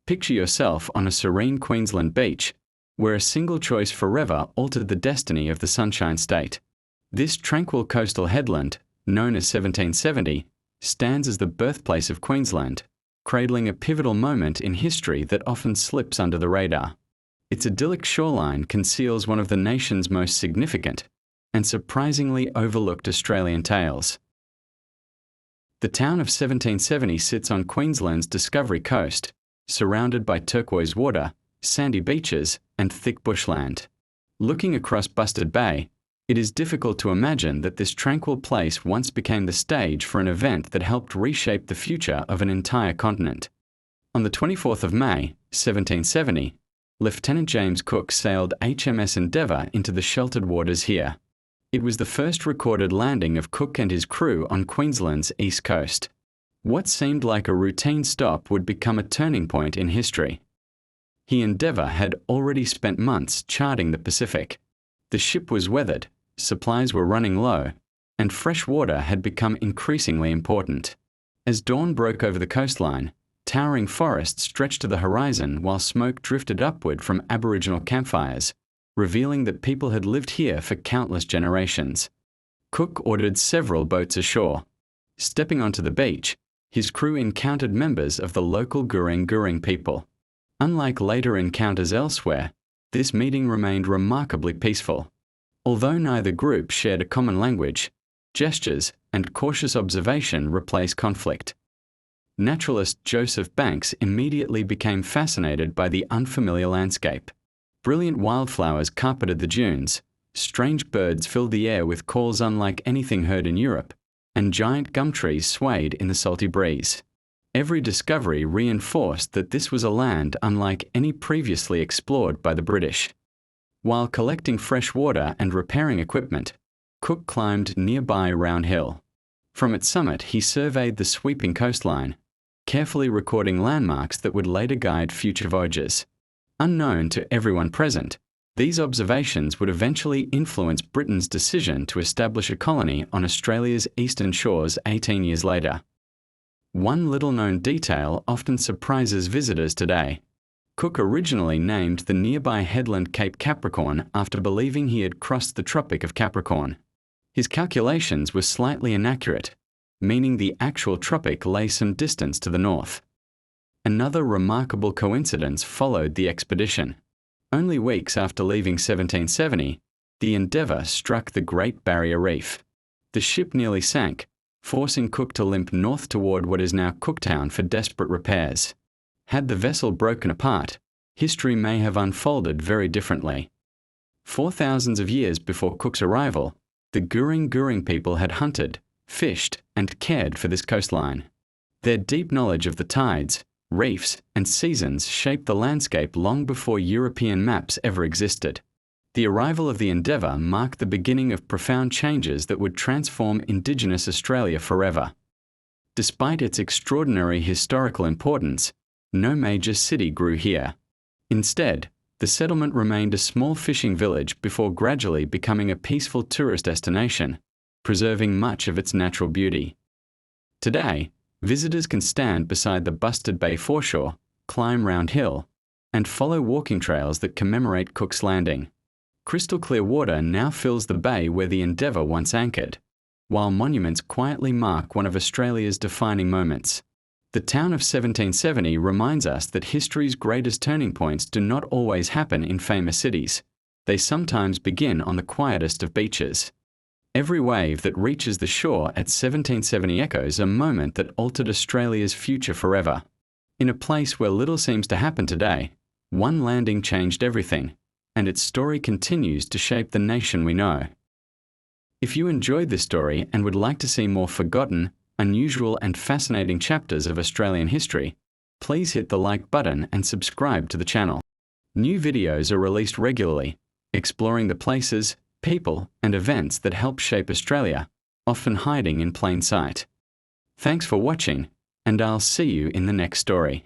Picture yourself on a serene Queensland beach, where a single choice forever altered the destiny of the Sunshine State. This tranquil coastal headland, known as 1770, stands as the birthplace of Queensland, cradling a pivotal moment in history that often slips under the radar. Its idyllic shoreline conceals one of the nation's most significant and surprisingly overlooked Australian tales. The town of 1770 sits on Queensland's Discovery Coast, surrounded by turquoise water, sandy beaches, and thick bushland. Looking across Busted Bay, it is difficult to imagine that this tranquil place once became the stage for an event that helped reshape the future of an entire continent. On the 24th of May, 1770, Lieutenant James Cook sailed HMS Endeavour into the sheltered waters here. It was the first recorded landing of Cook and his crew on Queensland's east coast. What seemed like a routine stop would become a turning point in history. The Endeavour had already spent months charting the Pacific. The ship was weathered, supplies were running low, and fresh water had become increasingly important. As dawn broke over the coastline, towering forests stretched to the horizon while smoke drifted upward from Aboriginal campfires, revealing that people had lived here for countless generations. Cook ordered several boats ashore. Stepping onto the beach, his crew encountered members of the local Gooreng Gooreng people. Unlike later encounters elsewhere, this meeting remained remarkably peaceful. Although neither group shared a common language, gestures and cautious observation replaced conflict. Naturalist Joseph Banks immediately became fascinated by the unfamiliar landscape. Brilliant wildflowers carpeted the dunes, strange birds filled the air with calls unlike anything heard in Europe, and giant gum trees swayed in the salty breeze. Every discovery reinforced that this was a land unlike any previously explored by the British. While collecting fresh water and repairing equipment, Cook climbed nearby Round Hill. From its summit, he surveyed the sweeping coastline, carefully recording landmarks that would later guide future voyages. Unknown to everyone present, these observations would eventually influence Britain's decision to establish a colony on Australia's eastern shores 18 years later. One little-known detail often surprises visitors today. Cook originally named the nearby headland Cape Capricorn after believing he had crossed the Tropic of Capricorn. His calculations were slightly inaccurate, meaning the actual tropic lay some distance to the north. Another remarkable coincidence followed the expedition. Only weeks after leaving 1770, the Endeavour struck the Great Barrier Reef. The ship nearly sank, forcing Cook to limp north toward what is now Cooktown for desperate repairs. Had the vessel broken apart, history may have unfolded very differently. For thousands of years before Cook's arrival, the Gooreng Gooreng people had hunted, fished, and cared for this coastline. Their deep knowledge of the tides, reefs, and seasons shaped the landscape long before European maps ever existed. The arrival of the Endeavour marked the beginning of profound changes that would transform Indigenous Australia forever. Despite its extraordinary historical importance, no major city grew here. Instead, the settlement remained a small fishing village before gradually becoming a peaceful tourist destination, preserving much of its natural beauty. Today, visitors can stand beside the Busted Bay foreshore, climb Round Hill, and follow walking trails that commemorate Cook's Landing. Crystal clear water now fills the bay where the Endeavour once anchored, while monuments quietly mark one of Australia's defining moments. The town of 1770 reminds us that history's greatest turning points do not always happen in famous cities. They sometimes begin on the quietest of beaches. Every wave that reaches the shore at 1770 echoes a moment that altered Australia's future forever. In a place where little seems to happen today, one landing changed everything, and its story continues to shape the nation we know. If you enjoyed this story and would like to see more forgotten, unusual and fascinating chapters of Australian history, please hit the like button and subscribe to the channel. New videos are released regularly, exploring the places, people, and events that help shape Australia, often hiding in plain sight. Thanks for watching, and I'll see you in the next story.